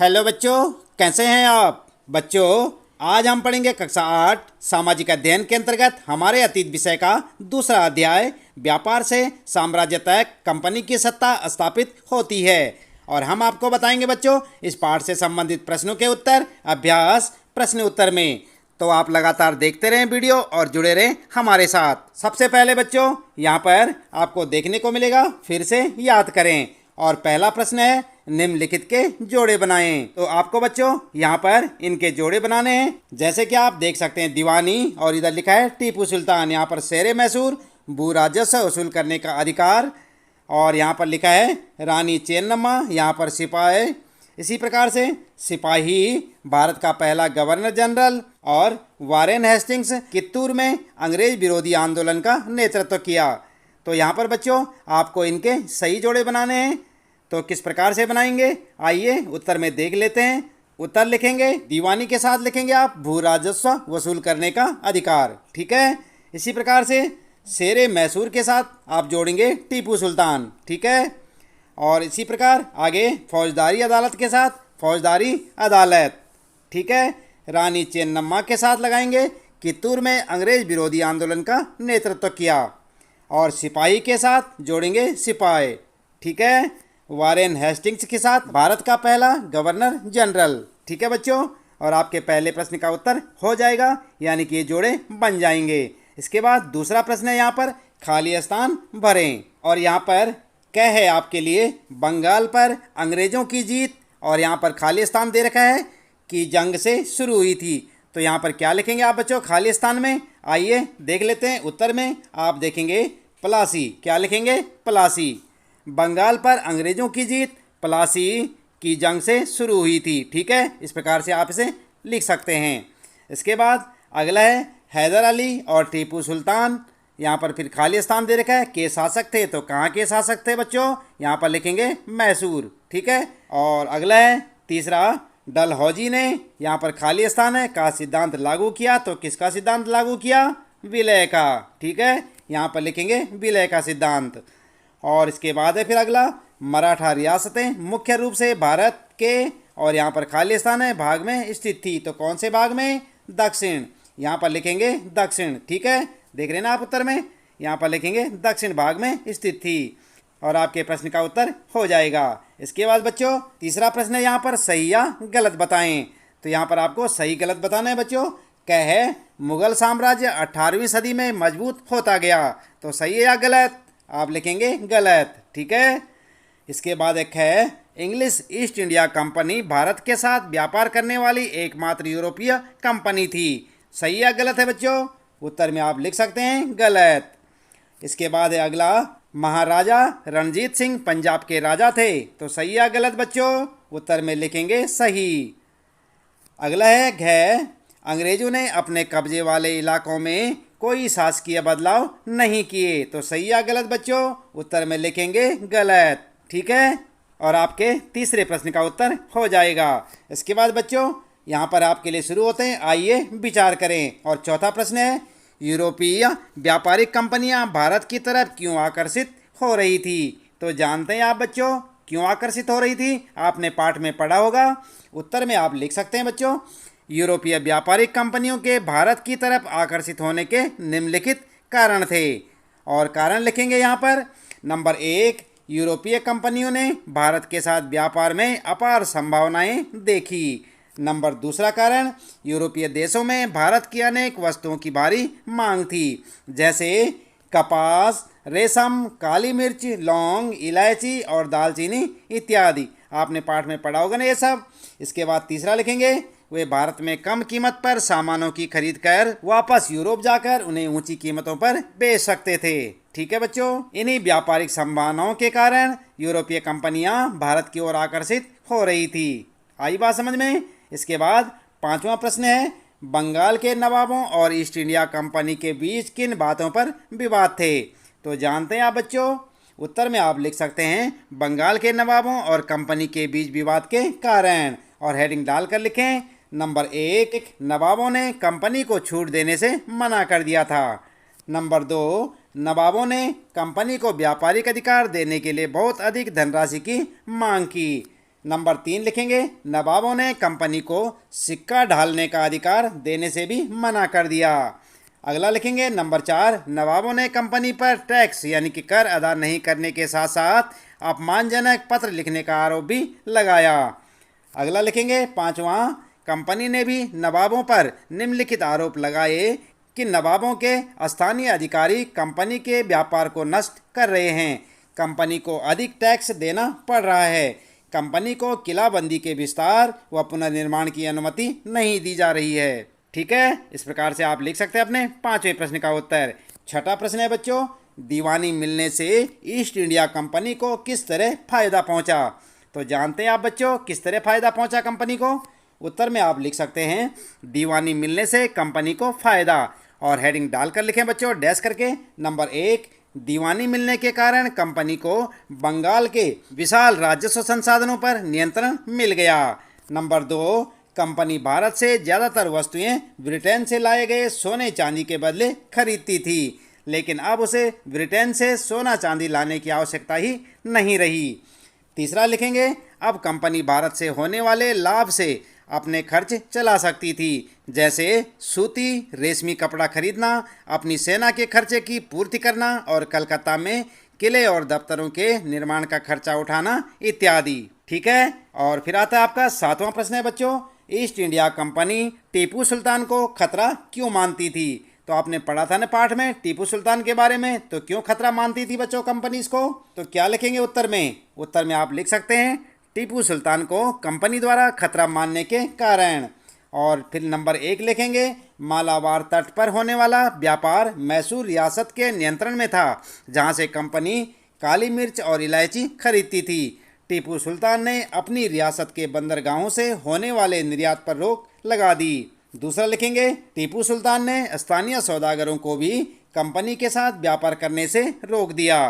Hello बच्चों, कैसे हैं आप बच्चों। आज हम पढ़ेंगे कक्षा 8 सामाजिक अध्ययन के अंतर्गत हमारे अतीत विषय का दूसरा अध्याय व्यापार से साम्राज्य तक कंपनी की सत्ता स्थापित होती है। और हम आपको बताएंगे बच्चों इस पाठ से संबंधित प्रश्नों के उत्तर अभ्यास प्रश्न उत्तर में। तो आप लगातार देखते रहें वीडियो और जुड़े रहें हमारे साथ। सबसे पहले बच्चों यहाँ पर आपको देखने को मिलेगा, फिर से याद करें। और पहला प्रश्न है निम्नलिखित के जोड़े बनाएं। तो आपको बच्चों यहाँ पर इनके जोड़े बनाने हैं। जैसे कि आप देख सकते हैं दीवानी, और इधर लिखा है टीपू सुल्तान। यहाँ पर शेरे मैसूर भू राजस्व वसूल करने का अधिकार। और यहाँ पर लिखा है रानी चेन्नम्मा, यहाँ पर सिपाही। इसी प्रकार से सिपाही भारत का पहला गवर्नर जनरल। और वारेन हेस्टिंग्स कित्तूर में अंग्रेज विरोधी आंदोलन का नेतृत्व किया। तो यहाँ पर बच्चों आपको इनके सही जोड़े बनाने हैं। तो किस प्रकार से बनाएंगे, आइए उत्तर में देख लेते हैं। उत्तर लिखेंगे दीवानी के साथ लिखेंगे आप भू राजस्व वसूल करने का अधिकार, ठीक है। इसी प्रकार से शेरे मैसूर के साथ आप जोड़ेंगे टीपू सुल्तान, ठीक है। और इसी प्रकार आगे फौजदारी अदालत के साथ फौजदारी अदालत, ठीक है। रानी चेन्नम्मा के साथ लगाएंगे कित्तूर में अंग्रेज विरोधी आंदोलन का नेतृत्व किया। और सिपाही के साथ जोड़ेंगे सिपाही, ठीक है। वारेन हेस्टिंग्स के साथ भारत का पहला गवर्नर जनरल, ठीक है बच्चों। और आपके पहले प्रश्न का उत्तर हो जाएगा, यानी कि ये जोड़े बन जाएंगे। इसके बाद दूसरा प्रश्न है यहाँ पर खाली स्थान भरें। और यहाँ पर क्या है आपके लिए बंगाल पर अंग्रेजों की जीत। और यहाँ पर खाली स्थान दे रखा है कि जंग से शुरू हुई थी। तो यहाँ पर क्या लिखेंगे आप बच्चों खाली स्थान में, आइए देख लेते हैं। उत्तर में आप देखेंगे प्लासी, क्या लिखेंगे प्लासी। बंगाल पर अंग्रेजों की जीत प्लासी की जंग से शुरू हुई थी, ठीक है। इस प्रकार से आप इसे लिख सकते हैं। इसके बाद अगला है हैदर अली और टीपू सुल्तान। यहाँ पर फिर खाली स्थान दे रखा है के शासक थे। तो कहाँ के शासक थे बच्चों, यहाँ पर लिखेंगे मैसूर, ठीक है। और अगला है तीसरा डलहौजी ने, यहाँ पर खाली स्थान है का सिद्धांत लागू किया। तो किसका सिद्धांत लागू किया, विलय का, ठीक है। यहाँ पर लिखेंगे विलय का सिद्धांत। और इसके बाद है फिर अगला मराठा रियासतें मुख्य रूप से भारत के, और यहाँ पर खाली स्थान है भाग में स्थित थी। तो कौन से भाग में, दक्षिण, यहाँ पर लिखेंगे दक्षिण, ठीक है। देख रहे ना आप उत्तर में, यहाँ पर लिखेंगे दक्षिण भाग में स्थित थी। और आपके प्रश्न का उत्तर हो जाएगा। इसके बाद बच्चों तीसरा प्रश्न है यहाँ पर सही या गलत बताएं। तो यहाँ पर आपको सही गलत बताना है बच्चों। क्या है मुगल साम्राज्य 18वीं सदी में मजबूत होता गया। तो सही है या गलत, आप लिखेंगे गलत, ठीक है। इसके बाद एक है English east India company Bharat के साथ व्यापार करने वाली एकमात्र यूरोपीय कंपनी थी। सही या गलत है बच्चों, उत्तर में आप लिख सकते हैं गलत। इसके बाद है अगला महाराजा रणजीत सिंह पंजाब के राजा थे। तो सही या गलत बच्चों, उत्तर में लिखेंगे सही। अगला है घ अंग्रेजों ने अपने कब्जे वाले इलाकों में कोई शासकीय बदलाव नहीं किए। तो सही या गलत बच्चों, उत्तर में लिखेंगे गलत, ठीक है। और आपके तीसरे प्रश्न का उत्तर हो जाएगा। इसके बाद बच्चों यहाँ पर आपके लिए शुरू होते हैं, आइए विचार करें। और चौथा प्रश्न है यूरोपीय व्यापारिक कंपनियां भारत की तरफ क्यों आकर्षित हो रही थी। तो जानते हैं आप बच्चों क्यों आकर्षित हो रही थी, आपने पाठ में पढ़ा होगा। उत्तर में आप लिख सकते हैं बच्चों यूरोपीय व्यापारिक कंपनियों के भारत की तरफ आकर्षित होने के निम्नलिखित कारण थे। और कारण लिखेंगे यहाँ पर नंबर 1, यूरोपीय कंपनियों ने भारत के साथ व्यापार में अपार संभावनाएं देखी। नंबर दूसरा कारण यूरोपीय देशों में भारत की अनेक वस्तुओं की भारी मांग थी, जैसे कपास, रेशम, काली मिर्च, लौंग, इलायची और दालचीनी इत्यादि। आपने पाठ में पढ़ा होगा ना ये सब। इसके बाद तीसरा लिखेंगे वे भारत में कम कीमत पर सामानों की खरीद कर वापस यूरोप जाकर उन्हें ऊंची कीमतों पर बेच सकते थे, ठीक है बच्चों। इन्हीं व्यापारिक संभावनाओं के कारण यूरोपीय कंपनियां भारत की ओर आकर्षित हो रही थी। आई बात समझ में। इसके बाद पांचवा प्रश्न है बंगाल के नवाबों और ईस्ट इंडिया कंपनी के बीच किन बातों पर विवाद थे। तो जानते हैं आप बच्चों, उत्तर में आप लिख सकते हैं बंगाल के नवाबों और कंपनी के बीच विवाद के कारण। और हेडिंग डालकर लिखें नंबर 1, नवाबों ने कंपनी को छूट देने से मना कर दिया था। नंबर 2, नवाबों ने कंपनी को व्यापारिक अधिकार देने के लिए बहुत अधिक धनराशि की मांग की। नंबर 3 लिखेंगे, नवाबों ने कंपनी को सिक्का ढालने का अधिकार देने से भी मना कर दिया। अगला लिखेंगे नंबर 4, नवाबों ने कंपनी पर टैक्स यानी कि कर अदा नहीं करने के साथ साथ अपमानजनक पत्र लिखने का आरोप भी लगाया। अगला लिखेंगे 5वां, कंपनी ने भी नवाबों पर निम्नलिखित आरोप लगाए कि नवाबों के स्थानीय अधिकारी कंपनी के व्यापार को नष्ट कर रहे हैं, कंपनी को अधिक टैक्स देना पड़ रहा है, कंपनी को किलाबंदी के विस्तार व पुनर्निर्माण की अनुमति नहीं दी जा रही है। ठीक है, इस प्रकार से आप लिख सकते हैं अपने 5वें प्रश्न का उत्तर। छठा प्रश्न है बच्चों, दीवानी मिलने से ईस्ट इंडिया कंपनी को किस तरह फायदा पहुंचा। तो जानते हैं आप बच्चों किस तरह फायदा पहुंचा कंपनी को। उत्तर में आप लिख सकते हैं, दीवानी मिलने से कंपनी को फायदा, और हेडिंग डालकर लिखें बच्चों डैश करके। नंबर 1, दीवानी मिलने के कारण कंपनी को बंगाल के विशाल राजस्व संसाधनों पर नियंत्रण मिल गया। नंबर 2, कंपनी भारत से ज़्यादातर वस्तुएं ब्रिटेन से लाए गए सोने चांदी के बदले खरीदती थी, लेकिन अब उसे ब्रिटेन से सोना चांदी लाने की आवश्यकता ही नहीं रही। तीसरा लिखेंगे, अब कंपनी भारत से होने वाले लाभ से अपने खर्च चला सकती थी, जैसे सूती रेशमी कपड़ा खरीदना, अपनी सेना के खर्चे की पूर्ति करना और कलकत्ता में किले और दफ्तरों के निर्माण का खर्चा उठाना इत्यादि। ठीक है, और फिर आता है आपका 7वां प्रश्न है बच्चों, east India company Tipu Sultan को खतरा क्यों मानती थी। तो आपने पढ़ा था ना पाठ में टीपू सुल्तान के बारे में, तो क्यों खतरा मानती थी बच्चों कंपनी इसको। तो क्या लिखेंगे उत्तर में। उत्तर में आप लिख सकते हैं, टीपू सुल्तान को कंपनी द्वारा खतरा मानने के कारण। और फिर नंबर 1 लिखेंगे, मालाबार तट पर होने वाला व्यापार मैसूर रियासत के नियंत्रण में था, जहां से कंपनी काली मिर्च और इलायची खरीदती थी। टीपू सुल्तान ने अपनी रियासत के बंदरगाहों से होने वाले निर्यात पर रोक लगा दी। दूसरा लिखेंगे, टीपू सुल्तान ने स्थानीय सौदागरों को भी कंपनी के साथ व्यापार करने से रोक दिया।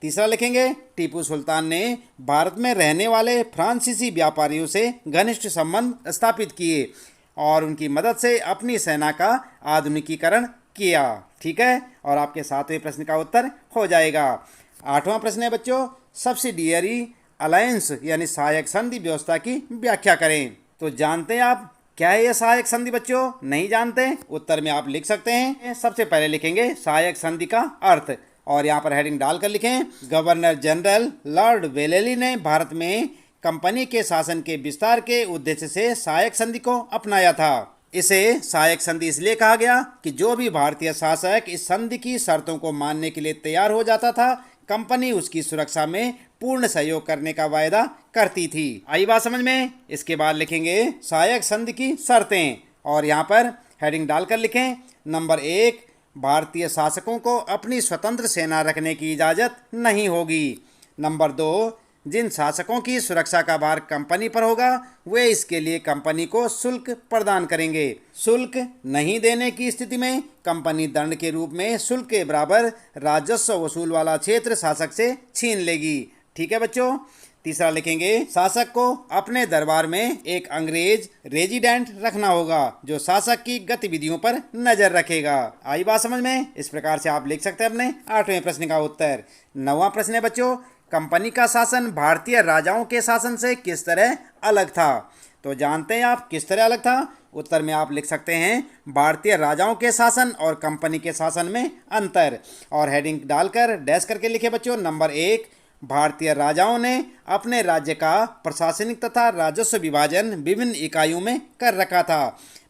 तीसरा लिखेंगे, टीपू सुल्तान ने भारत में रहने वाले फ्रांसीसी व्यापारियों से घनिष्ठ संबंध स्थापित किए और उनकी मदद से अपनी सेना का आधुनिकीकरण किया। ठीक है, और आपके 7वें प्रश्न का उत्तर हो जाएगा। 8वां प्रश्न है बच्चों, सब्सिडियरी अलायंस यानी सहायक संधि व्यवस्था की व्याख्या करें। तो जानते हैं आप क्या है यह सहायक संधि बच्चों, नहीं जानते। उत्तर में आप लिख सकते हैं, सबसे पहले लिखेंगे सहायक संधि का अर्थ, और यहाँ पर हेडिंग डालकर लिखें, गवर्नर जनरल लॉर्ड वेलेली ने भारत में कंपनी के शासन के विस्तार के उद्देश्य से सहायक संधि को अपनाया था। इसे सहायक संधि इसलिए कहा गया कि जो भी भारतीय शासक इस संधि की शर्तों को मानने के लिए तैयार हो जाता था, कंपनी उसकी सुरक्षा में पूर्ण सहयोग करने का वायदा करती थी। आई बात समझ में। इसके बाद लिखेंगे सहायक संधि की शर्तें, और यहाँ पर हेडिंग डालकर लिखें, नंबर 1, भारतीय शासकों को अपनी स्वतंत्र सेना रखने की इजाज़त नहीं होगी। नंबर 2, जिन शासकों की सुरक्षा का भार कंपनी पर होगा वे इसके लिए कंपनी को शुल्क प्रदान करेंगे। शुल्क नहीं देने की स्थिति में कंपनी दंड के रूप में शुल्क के बराबर राजस्व वसूल वाला क्षेत्र शासक से छीन लेगी। ठीक है बच्चों। तीसरा लिखेंगे, शासक को अपने दरबार में एक अंग्रेज रेजिडेंट रखना होगा जो शासक की गतिविधियों पर नजर रखेगा। आई बात समझ में। इस प्रकार से आप लिख सकते हैं अपने 8वें प्रश्न का उत्तर। 9वां प्रश्न है बच्चों, कंपनी का शासन भारतीय राजाओं के शासन से किस तरह अलग था। तो जानते हैं आप किस तरह अलग था। उत्तर में आप लिख सकते हैं, भारतीय राजाओं के शासन और कंपनी के शासन में अंतर, और हेडिंग डालकर डैश करके लिखे बच्चों। नंबर 1, भारतीय राजाओं ने अपने राज्य का प्रशासनिक तथा राजस्व विभाजन विभिन्न इकाइयों में कर रखा था,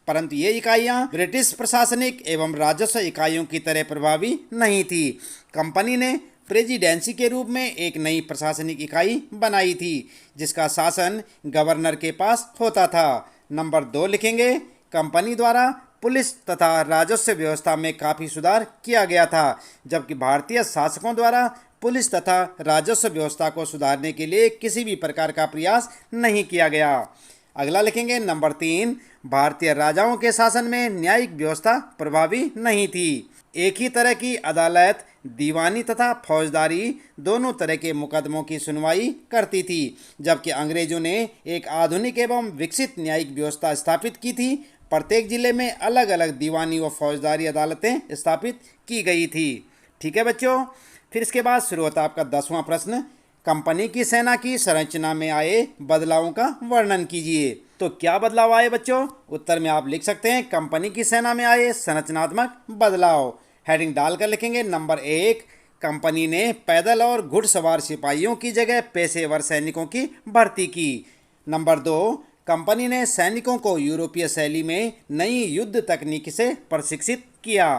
परंतु ये इकाइयाँ ब्रिटिश प्रशासनिक एवं राजस्व इकाइयों की तरह प्रभावी नहीं थी। कंपनी ने प्रेसिडेंसी के रूप में एक नई प्रशासनिक इकाई बनाई थी जिसका शासन गवर्नर के पास होता था। नंबर 2 लिखेंगे, कंपनी द्वारा पुलिस तथा राजस्व व्यवस्था में काफ़ी सुधार किया गया था, जबकि भारतीय शासकों द्वारा पुलिस तथा राजस्व व्यवस्था को सुधारने के लिए किसी भी प्रकार का प्रयास नहीं किया गया। अगला लिखेंगे नंबर 3, भारतीय राजाओं के शासन में न्यायिक व्यवस्था प्रभावी नहीं थी। एक ही तरह की अदालत दीवानी तथा फौजदारी दोनों तरह के मुकदमों की सुनवाई करती थी, जबकि अंग्रेजों ने एक आधुनिक एवं विकसित न्यायिक व्यवस्था स्थापित की थी। प्रत्येक जिले में अलग अलग दीवानी व फौजदारी अदालतें स्थापित की गई थी। ठीक है बच्चों। फिर इसके बाद शुरू होता है आपका 10वां प्रश्न, कंपनी की सेना की संरचना में आए बदलावों का वर्णन कीजिए। तो क्या बदलाव आए बच्चों? उत्तर में आप लिख सकते हैं कंपनी की सेना में आए संरचनात्मक बदलाव। हेडिंग डालकर लिखेंगे नंबर 1, कंपनी ने पैदल और घुड़सवार सिपाहियों की जगह पेशेवर सैनिकों की भर्ती की। नंबर 2, कंपनी ने सैनिकों को यूरोपीय शैली में नई युद्ध तकनीक से प्रशिक्षित किया।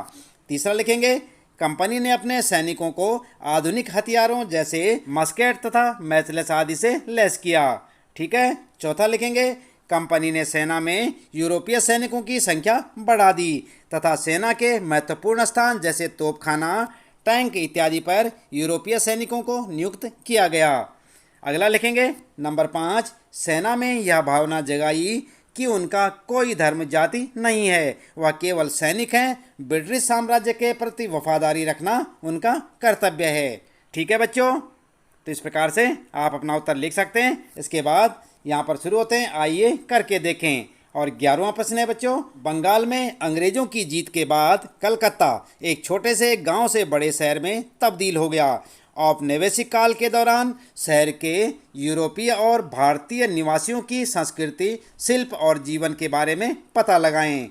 तीसरा लिखेंगे कंपनी ने अपने सैनिकों को आधुनिक हथियारों जैसे मस्केट तथा मैचलेस आदि से लैस किया। ठीक है। चौथा लिखेंगे कंपनी ने सेना में यूरोपीय सैनिकों की संख्या बढ़ा दी तथा सेना के महत्वपूर्ण स्थान जैसे तोपखाना, टैंक इत्यादि पर यूरोपीय सैनिकों को नियुक्त किया गया। अगला लिखेंगे नंबर 5, सेना में यह भावना जगाई कि उनका कोई धर्म जाति नहीं है, वह केवल सैनिक हैं। ब्रिटिश साम्राज्य के प्रति वफादारी रखना उनका कर्तव्य है। ठीक है बच्चों, तो इस प्रकार से आप अपना उत्तर लिख सकते हैं। इसके बाद यहाँ पर शुरू होते हैं, आइए करके देखें। और 11वां प्रश्न है बच्चों, बंगाल में अंग्रेजों की जीत के बाद कलकत्ता एक छोटे से गांव से बड़े शहर में तब्दील हो गया। औपनिवेशिक काल के दौरान शहर के यूरोपीय और भारतीय निवासियों की संस्कृति, शिल्प और जीवन के बारे में पता लगाएं।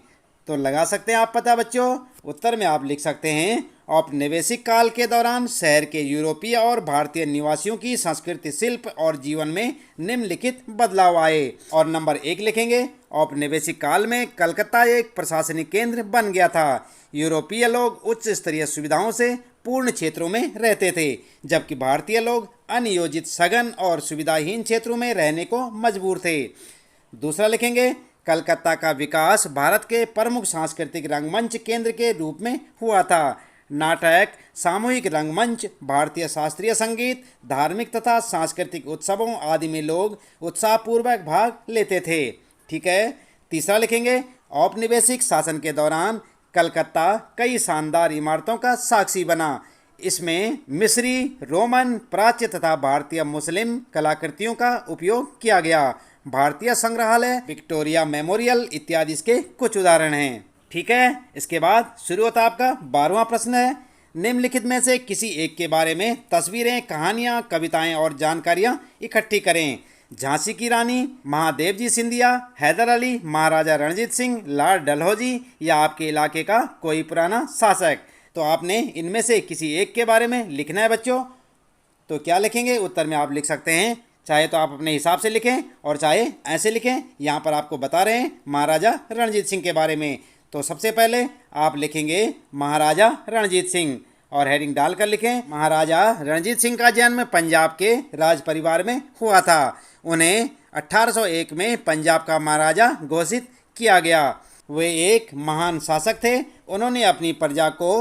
तो लगा सकते हैं आप पता बच्चों। उत्तर में आप लिख सकते हैं औपनिवेशिक काल के दौरान शहर के यूरोपीय और भारतीय निवासियों की संस्कृति, शिल्प और जीवन में निम्नलिखित बदलाव आए। और नंबर 1 लिखेंगे औपनिवेशिक काल में कलकत्ता एक प्रशासनिक केंद्र बन गया था। यूरोपीय लोग उच्च स्तरीय सुविधाओं से पूर्ण क्षेत्रों में रहते थे, जबकि भारतीय लोग अनियोजित, सघन और सुविधाहीन क्षेत्रों में रहने को मजबूर थे। दूसरा लिखेंगे कलकत्ता का विकास भारत के प्रमुख सांस्कृतिक रंगमंच केंद्र के रूप में हुआ था। नाटक, सामूहिक रंगमंच, भारतीय शास्त्रीय संगीत, धार्मिक तथा सांस्कृतिक उत्सवों आदि में लोग उत्साहपूर्वक भाग लेते थे। ठीक है। तीसरा लिखेंगे औपनिवेशिक शासन के दौरान कलकत्ता कई शानदार इमारतों का साक्षी बना। इसमें मिस्री, रोमन, प्राच्य तथा भारतीय मुस्लिम कलाकृतियों का उपयोग किया गया। भारतीय संग्रहालय, विक्टोरिया मेमोरियल इत्यादि इसके कुछ उदाहरण हैं। ठीक है। इसके बाद शुरू होता आपका 12वां प्रश्न है, निम्नलिखित में से किसी एक के बारे में तस्वीरें, कहानियाँ, कविताएं और जानकारियाँ इकट्ठी करें। झांसी की रानी, महादेव जी सिंधिया, हैदर अली, महाराजा रणजीत सिंह, लॉर्ड डलहौजी या आपके इलाके का कोई पुराना शासक। तो आपने इनमें से किसी एक के बारे में लिखना है बच्चों। तो क्या लिखेंगे? उत्तर में आप लिख सकते हैं, चाहे तो आप अपने हिसाब से लिखें और चाहे ऐसे लिखें। यहाँ पर आपको बता रहे हैं महाराजा रणजीत सिंह के बारे में। तो सबसे पहले आप लिखेंगे महाराजा रणजीत सिंह और हेडिंग डालकर लिखें महाराजा रणजीत सिंह का जन्म पंजाब के राज परिवार में हुआ था। उन्हें 1801 में पंजाब का महाराजा घोषित किया गया। वे एक महान शासक थे। उन्होंने अपनी प्रजा को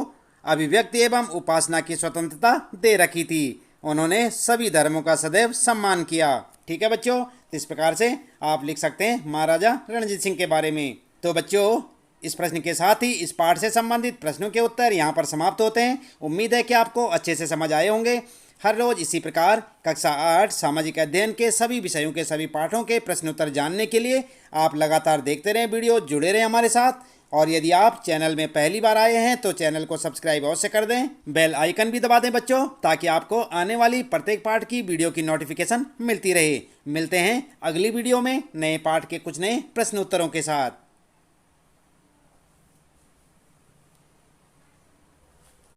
अभिव्यक्ति एवं उपासना की स्वतंत्रता दे रखी थी। उन्होंने सभी धर्मों का सदैव सम्मान किया। ठीक है बच्चों, इस प्रकार से आप लिख सकते हैं महाराजा रणजीत सिंह के बारे में। तो बच्चों, इस प्रश्न के साथ ही इस पाठ से संबंधित प्रश्नों के उत्तर यहाँ पर समाप्त होते हैं। उम्मीद है कि आपको अच्छे से समझ आए होंगे। हर रोज इसी प्रकार कक्षा 8 सामाजिक अध्ययन के सभी विषयों के सभी पाठों के प्रश्न उत्तर जानने के लिए आप लगातार देखते रहें वीडियो, जुड़े रहें हमारे साथ। और यदि आप चैनल में पहली बार आए हैं तो चैनल को सब्सक्राइब अवश्य कर दें, बेल आइकन भी दबा दें बच्चों, ताकि आपको आने वाली प्रत्येक पाठ की वीडियो की नोटिफिकेशन मिलती रहे। मिलते हैं अगली वीडियो में नए पाठ के कुछ नए प्रश्न उत्तरों के साथ।